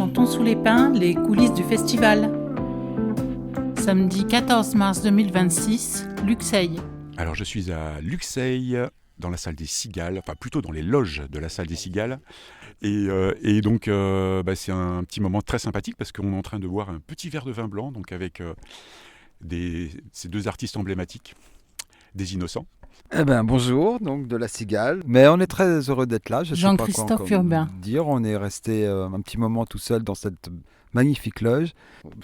Chantons sous les pins, les coulisses du festival. Samedi 14 mars 2026, Luxeuil. Alors je suis à Luxeuil, dans la salle des Cigales, enfin plutôt dans les loges de la salle des Cigales. Et donc c'est un petit moment très sympathique parce qu'on est en train de boire un petit verre de vin blanc, donc avec ces deux artistes emblématiques, des Innocents. Eh ben, bonjour, donc de la Cigale. Mais on est très heureux d'être là. Je sais pas quoi Jean-Christophe encore Urbain. dire. On est resté un petit moment tout seul dans cette magnifique loge.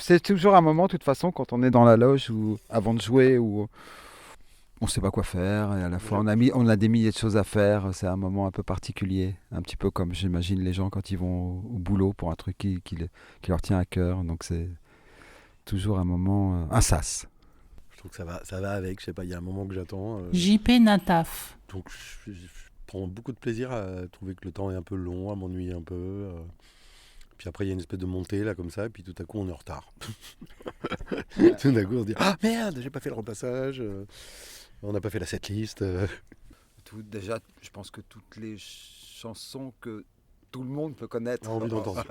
C'est toujours un moment, de toute façon, quand on est dans la loge ou avant de jouer, où on ne sait pas quoi faire. Et à la fois, on a des milliers de choses à faire. C'est un moment un peu particulier. Un petit peu comme j'imagine les gens quand ils vont au boulot pour un truc qui leur tient à cœur. Donc c'est toujours un moment, un sas. Je trouve que ça va avec, je sais pas, il y a un moment que j'attends. JP Nataf. Donc je prends beaucoup de plaisir à trouver que le temps est un peu long, à m'ennuyer un peu. Puis après il y a une espèce de montée là comme ça, et puis tout à coup on est en retard. Tout d'un coup on se dit ah merde, j'ai pas fait le repassage, on n'a pas fait la setlist. Déjà, je pense que toutes les chansons que tout le monde peut connaître. J'ai envie d'entendre.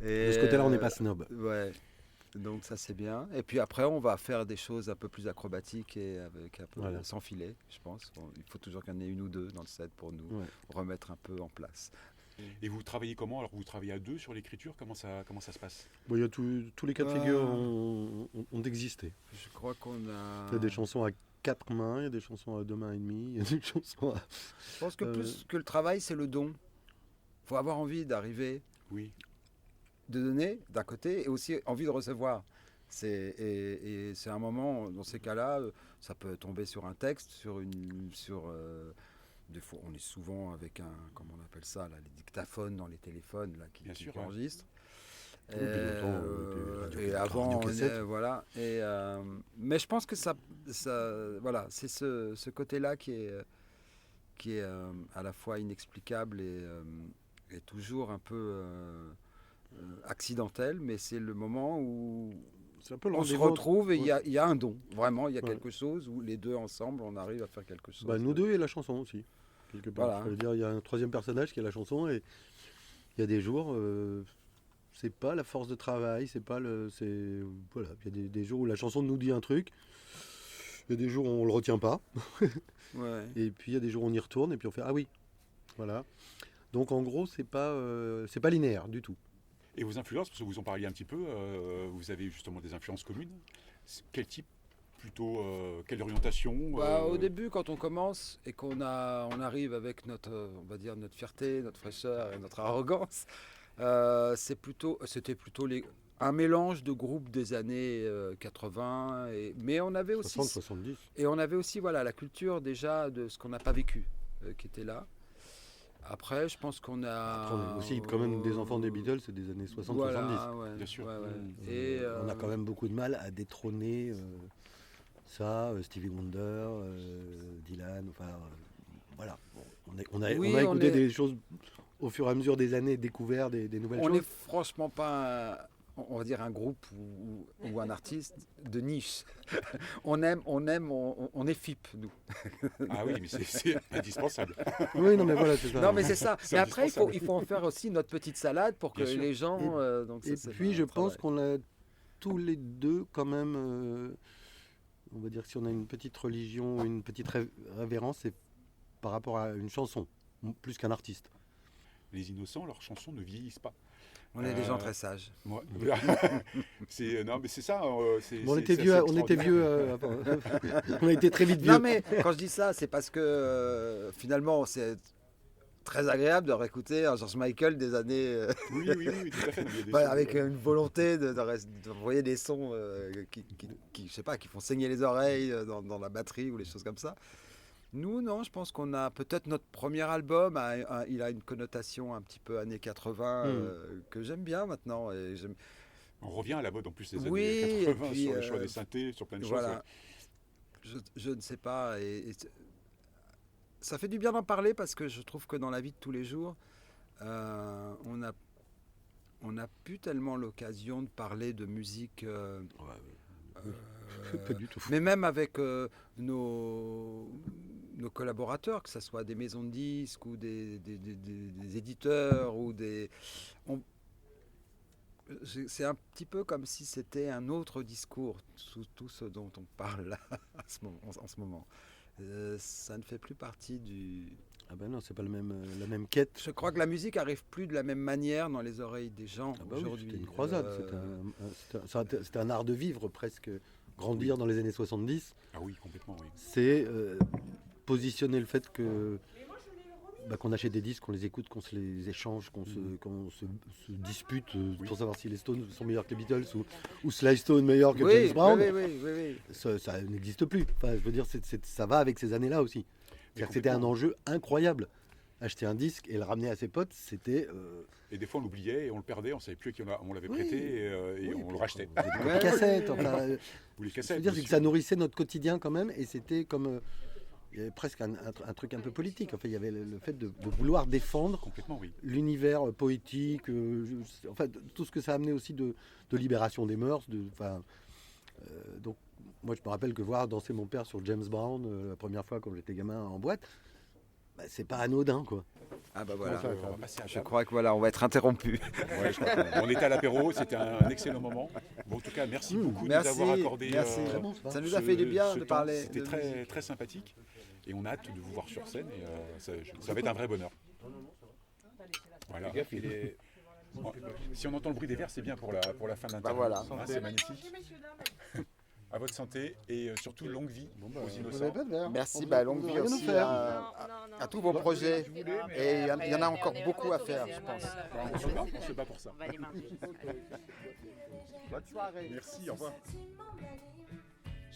Et De ce côté-là on n'est pas snob. Ouais. Donc ça c'est bien. Et puis après on va faire des choses un peu plus acrobatiques et avec un peu sans filet, je pense. Bon, il faut toujours qu'il y en ait une ou deux dans le set pour nous remettre un peu en place. Et vous travaillez comment? Alors vous travaillez à deux sur l'écriture, comment ça se passe? Bon, il y a tous les cas de figure ont existé. Je crois qu'on a... Il y a des chansons à 4 mains, il y a des chansons à 2 mains et demie, il y a des chansons à... Je pense que plus que le travail, c'est le don. Il faut avoir envie d'arriver, de donner d'un côté, et aussi envie de recevoir. Et c'est un moment, dans ces cas-là, ça peut tomber sur un texte, des fois, on est souvent avec comment on appelle ça, là, les dictaphones dans les téléphones là, qui enregistrent. Et avant, voilà. Mais je pense que ça voilà, c'est ce côté-là qui est à la fois inexplicable et toujours un peu accidentel, mais c'est le moment où on se retrouve et il y a un don. Vraiment, il y a quelque chose où les deux ensemble, on arrive à faire quelque chose. Nous deux et la chanson aussi, quelque part. Voilà. Ça veut dire, il y a un troisième personnage qui est la chanson, et il y a des jours, c'est pas la force de travail, voilà, il y a des jours où la chanson nous dit un truc, il y a des jours où on le retient pas, et puis il y a des jours où on y retourne et puis on fait ah oui, voilà. Donc en gros, c'est pas linéaire du tout. Et vos influences, parce que vous en parliez un petit peu, vous avez justement des influences communes. Quel type? Plutôt quelle orientation? Au début, quand on commence et qu'on arrive avec notre fierté, notre fraîcheur et notre arrogance, c'était plutôt un mélange de groupes des années 80, mais on avait aussi 60-70. Et on avait aussi la culture déjà de ce qu'on n'a pas vécu qui était là. Après, je pense qu'on a... on est aussi quand même des enfants des Beatles, c'est des années 60-70. Bien sûr. Et on a quand même beaucoup de mal à détrôner Stevie Wonder, Dylan, voilà. On a écouté des choses au fur et à mesure des années, découvert des nouvelles choses. On n'est franchement pas... on va dire un groupe ou un artiste de niche. on est FIP, nous. Ah oui, mais c'est indispensable. Oui, non, mais voilà, c'est ça. Non, mais c'est ça. Mais après, il faut en faire aussi notre petite salade pour que les gens... puis, je pense qu'on a tous les deux quand même... on va dire que si on a une petite religion, une petite révérence, c'est par rapport à une chanson, plus qu'un artiste. Les Innocents, leurs chansons ne vieillissent pas. On est des gens très sages. Non, mais c'est ça. On était vieux. On a été très vite vieux. Non, mais quand je dis ça, c'est parce que finalement, c'est très agréable de réécouter un George Michael des années. Oui, tout à fait. Avec une volonté d'envoyer des sons qui, je sais pas, qui font saigner les oreilles dans la batterie ou les choses comme ça. Nous, non, je pense qu'on a peut-être notre premier album, il a une connotation un petit peu années 80 que j'aime bien maintenant. On revient à la mode en plus des années 80 puis, sur le choix des synthés, sur plein de choses. Je ne sais pas. Et ça fait du bien d'en parler parce que je trouve que dans la vie de tous les jours, on n'a plus tellement l'occasion de parler de musique. Pas du tout. Mais même avec nos collaborateurs, que ce soit des maisons de disques ou des éditeurs ou C'est un petit peu comme si c'était un autre discours, tout ce dont on parle là, en ce moment. Ça ne fait plus partie du... Ah ben non, c'est pas la même quête. Je crois que la musique arrive plus de la même manière dans les oreilles des gens aujourd'hui. C'était une croisade, c'était un art de vivre presque. Grandir dans les années 70. Ah oui, complètement, oui. C'est positionner le fait que qu'on achète des disques, qu'on les écoute, qu'on se les échange, qu'on se dispute pour savoir si les Stones sont meilleurs que les Beatles ou Sly Stone meilleur que James Brown. Oui. Ça n'existe plus. Enfin, je veux dire, ça va avec ces années-là aussi. C'était un enjeu incroyable. Acheter un disque et le ramener à ses potes, c'était... Et des fois, on l'oubliait et on le perdait, on ne savait plus à qui on l'avait prêté et on le rachetait. Les cassettes, enfin... Ou les Ce que je cassettes. veux dire, c'est que ça nourrissait notre quotidien quand même, et c'était comme... il y avait presque un truc un peu politique. Enfin, il y avait le fait de vouloir défendre Complètement, oui. l'univers poétique, enfin, tout ce que ça a amené aussi de libération des mœurs. Donc, moi, je me rappelle que voir danser mon père sur James Brown la première fois quand j'étais gamin en boîte, c'est pas anodin, quoi. Ah bah voilà, On va passer à je table. crois que voilà, on va être interrompu. Ouais, je crois on était à l'apéro, c'était un excellent moment. Bon, en tout cas, merci beaucoup de nous avoir accordé. Merci. bon, Ça nous a fait du bien ce de temps. parler. C'était de très, musique. très sympathique et on a hâte de vous voir sur scène et ça va être un vrai bonheur. Voilà. Si on entend le bruit des verres, c'est bien pour la fin de l'interview. Bah voilà. Hein, c'est magnifique. À votre santé et surtout longue vie aux Vous innocents. avez pas de verre. Merci, On longue peut vie rien nous aussi faire. à tous vos projets. Et il y en a encore beaucoup à faire, je pense. On se bat pour ça. On va les manger. Bonne soirée. Merci, au revoir.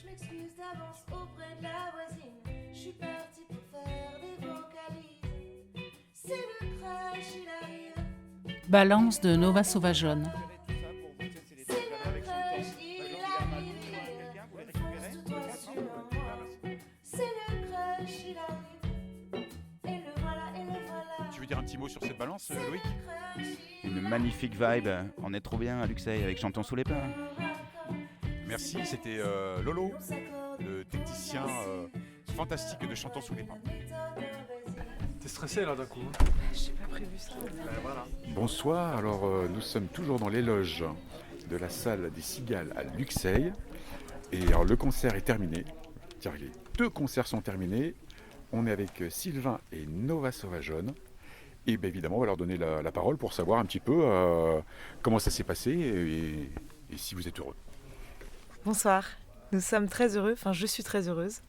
Je m'excuse d'avance auprès de la voisine. Je suis partie pour faire des vocalises. C'est le crash, il arrive. Balance de Nova Sauvageonne. C'est le crash, il arrive. Fonce tout droit sur moi. C'est le crash, il arrive. Et le voilà. Tu veux dire un petit mot sur cette balance, C'est le Loïc? crash, il Une magnifique vibe, on est trop bien à Luxeuil avec Chantons sous les pins. Merci, c'était Lolo, le technicien fantastique de Chantons sous les pins. T'es stressé là d'un coup. J'ai pas prévu ça. Bonsoir, alors nous sommes toujours dans les loges de la salle des Cigales à Luxeuil. Et alors le concert est terminé. Tiens, les 2 concerts sont terminés. On est avec Sylvain et Nova Sauvageonne. Et bien évidemment, on va leur donner la parole pour savoir un petit peu comment ça s'est passé et si vous êtes heureux. Bonsoir. Nous sommes très heureux. Enfin, je suis très heureuse.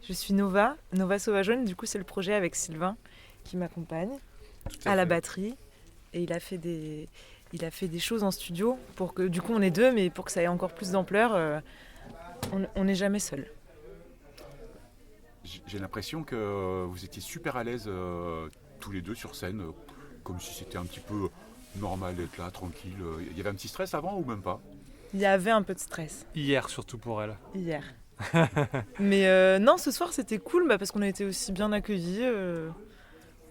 Je suis Nova Sauvageonne. Du coup, c'est le projet avec Sylvain qui m'accompagne à la batterie. Et il a fait des choses en studio pour que, du coup, on est 2, mais pour que ça ait encore plus d'ampleur, on n'est jamais seul. J'ai l'impression que vous étiez super à l'aise tous les 2 sur scène, comme si c'était un petit peu normal d'être là, tranquille. Il y avait un petit stress avant ou même pas? Il y avait un peu de stress Hier surtout pour elle. hier. Mais non, ce soir, c'était cool parce qu'on a été aussi bien accueillis.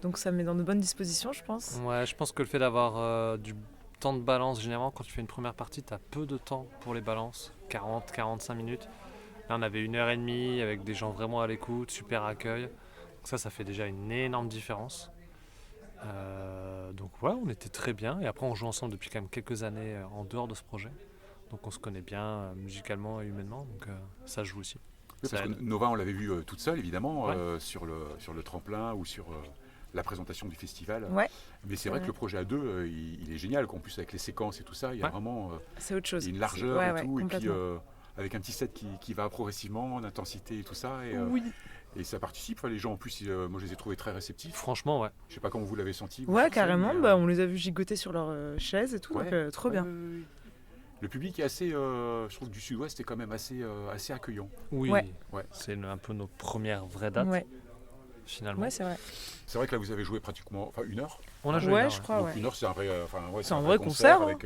Donc ça met dans de bonnes dispositions, je pense. Ouais, je pense que le fait d'avoir du temps de balance, généralement quand tu fais une première partie, tu as peu de temps pour les balances, 40-45 minutes. Là on avait 1h30 avec des gens vraiment à l'écoute, super accueil. Donc ça fait déjà une énorme différence. Donc ouais, on était très bien. Et après on joue ensemble depuis quand même quelques années en dehors de ce projet. Donc on se connaît bien musicalement et humainement, donc ça joue aussi. Oui, parce que Nova, on l'avait vu toute seule, évidemment, Ouais. sur le tremplin ou sur la présentation du festival. Ouais. Mais c'est vrai Ouais. que le projet à 2, il est génial, qu'en plus avec les séquences et tout ça, il y a Ouais. vraiment C'est autre chose. une largeur Ouais, et tout, et puis complètement. avec un petit set qui va progressivement en intensité et tout ça, Oui. et ça participe. Enfin, les gens, en plus, moi je les ai trouvés très réceptifs. Franchement, ouais. Je sais pas comment vous l'avez senti. vous, Ouais, sur scène, carrément. mais, On les a vus gigoter sur leur chaise et tout, Ouais. donc trop bien. oui. Le public est assez, je trouve que du Sud-Ouest est quand même assez accueillant. Oui, Ouais. c'est un peu nos premières vraies dates, Ouais, finalement. ouais c'est vrai. C'est vrai que là, vous avez joué pratiquement 1 heure. On a joué Ouais, là, je crois, Donc ouais. 1 heure, c'est un vrai, C'est un vrai concert, hein. avec,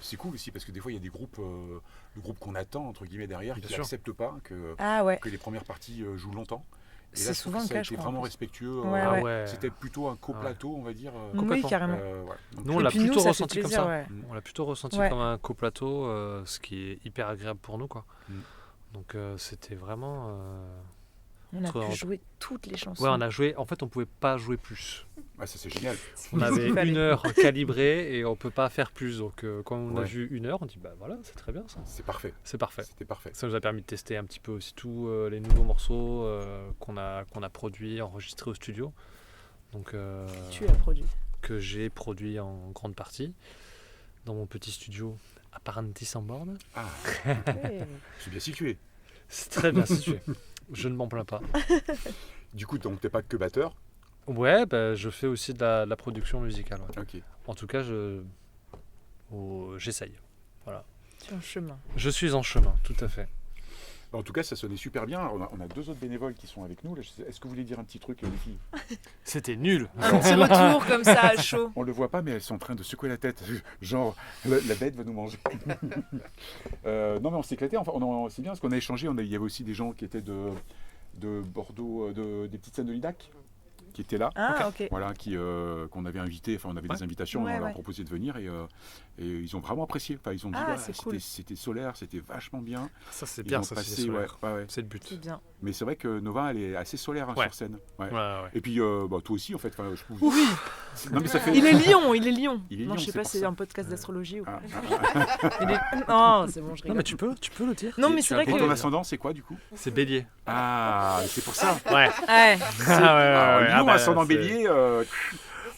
c'est cool aussi parce que des fois il y a des groupes, le groupe qu'on attend entre guillemets derrière, Bien qui sûr. n'acceptent pas que Ah ouais, les premières parties jouent longtemps. Et c'est là, je trouve souvent que le ça cas, a je été crois. vraiment en plus. respectueux. Ouais, Ah ouais. ouais. C'était plutôt un coplateau, on va dire. Oui, Complètement. carrément. Voilà. Donc, Nous, on Et l'a puis nous, plutôt ça fait ressenti comme plaisir, ça. ouais. On l'a plutôt ressenti Ouais. comme un coplateau, ce qui est hyper agréable pour nous, quoi. Mm. Donc c'était vraiment... On a Entre- pu jouer toutes les chansons. Ouais, on a joué. En fait, on pouvait pas jouer plus. Ah, ça c'est génial. On avait Il fallait. 1 heure calibrée et on peut pas faire plus. Donc, quand on a Ouais. vu 1 heure, on dit bah voilà, c'est très bien ça. C'est parfait. C'est parfait. C'était parfait. Ça nous a permis de tester un petit peu aussi tous les nouveaux morceaux qu'on a produits, enregistrés au studio. Donc, Tu as produit. que j'ai produit en grande partie dans mon petit studio à Parentis-en-Born. Ah, Ouais. je suis bien situé. C'est très bien situé. Je ne m'en plains pas. Du coup, donc t'es pas que batteur. Ouais, bah, je fais aussi de la production musicale. Ouais. Ok. En tout cas, j'essaye. Tu es en chemin. Je suis en chemin, tout à fait. En tout cas, ça sonnait super bien. On a 2 autres bénévoles qui sont avec nous. Là, est-ce que vous voulez dire un petit truc, les filles? C'était nul. Un petit retour comme ça à chaud. On le voit pas, mais elles sont en train de secouer la tête. Genre, la bête va nous manger. Non, mais on s'est éclaté. Enfin, c'est bien parce qu'on a échangé. Il y avait aussi des gens qui étaient de Bordeaux, des petites scènes de l'IDAC, qui étaient là. Ah, ok. Voilà, qu'on avait invité. Enfin, on avait des invitations. Ouais, on leur a ouais. proposé de venir et ils ont vraiment apprécié. Enfin, ils ont dit, Ah, voilà, c'est cool. c'était solaire, c'était vachement bien. Ça, c'est Ils bien, ont ça, passé, c'est solaire. ouais. C'est le but. C'est bien. Mais c'est vrai que Nova, elle est assez solaire Ouais. sur scène. Ouais. Ouais, ouais. Et puis, toi aussi, en fait. Enfin, je trouve. Oui. Non, mais ça fait. Il est lion, il est lion. Il est Non, lion, je sais c'est pas, pour c'est ça. un podcast d'astrologie ou Ah, quoi. Il est- Non, c'est bon, je Non, rigole. mais tu peux le dire. Non, mais Tu c'est as vrai le Et que- droit ton de le dire. ascendant, c'est quoi du coup? C'est bélier. Ah, c'est pour ça. Ouais. Ouais. Ah, ouais, Lion, bah, ascendant c'est- bélier.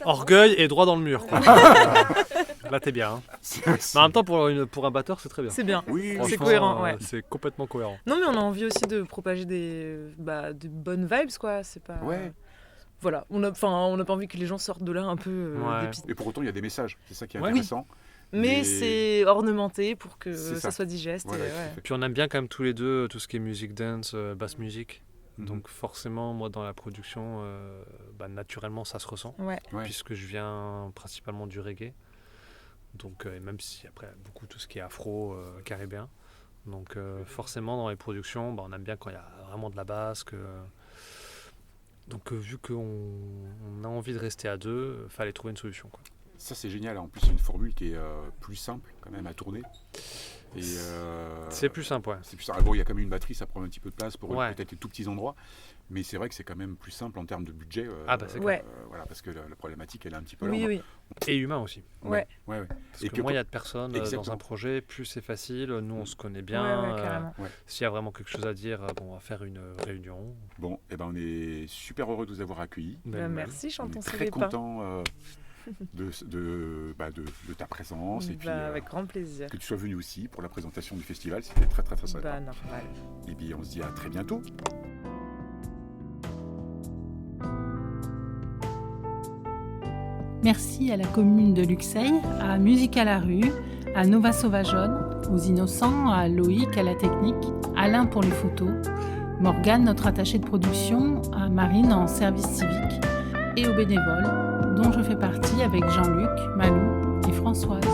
Orgueil et droit dans le mur. Quoi. Là, t'es bien. Hein. Mais en même temps, pour un batteur, c'est très bien. C'est bien. Oui, C'est Franchement, cohérent, ouais. C'est complètement cohérent. Non, mais on a envie aussi de propager des bonnes vibes, quoi. C'est pas. Ouais. Voilà, on n'a pas envie que les gens sortent de là un peu Ouais. dépit- Et pour autant, il y a des messages. C'est ça qui est Ouais. intéressant. Mais Mais- c'est ornementé pour que C'est ça ça. soit digeste. Ouais, et ouais, ouais. tout à fait. Puis on aime bien quand même tous les deux tout ce qui est musique dance, basse musique. Mhm. Donc forcément, moi, dans la production, naturellement, ça se ressent. Ouais. Ouais. Puisque je viens principalement du reggae. Donc, et même si après, beaucoup tout ce qui est afro, caribéen. Donc forcément, dans les productions, on aime bien quand il y a vraiment de la basse. Donc vu qu'on a envie de rester à deux, fallait trouver une solution. Quoi. Ça, c'est génial. En plus, c'est une formule qui est plus simple quand même à tourner. Et, C'est plus simple, ouais. c'est plus simple. Bon, il y a quand même une batterie, ça prend un petit peu de place pour Ouais. peut-être les tout petits endroits. Mais c'est vrai que c'est quand même plus simple en termes de budget. Ah, bah, c'est clair. Voilà, parce que la problématique, elle est un petit peu là. Oui, oui. Et humain aussi. Ouais. Ouais. Parce Et que que moins il y a de personnes dans Exactement. un projet, plus c'est facile. Nous, on se connaît Ouais, bien. ouais, carrément. S'il y a vraiment quelque chose à dire, on va faire une réunion. Bon, on est super heureux de vous avoir accueillis. Bah, merci, On chantons est sous très les pins. content de ta présence et puis Avec grand plaisir. que tu sois venu aussi pour la présentation du festival. C'était très très très sympa. Bah, normal. Et puis on se dit à très bientôt. Merci à la commune de Luxeuil, à Musique à la rue, à Nova Sauvageonne, aux Innocents, à Loïc à la technique, Alain pour les photos, Morgane, notre attachée de production, à Marine en service civique et aux bénévoles, dont je fais partie avec Jean-Luc, Malou et Françoise.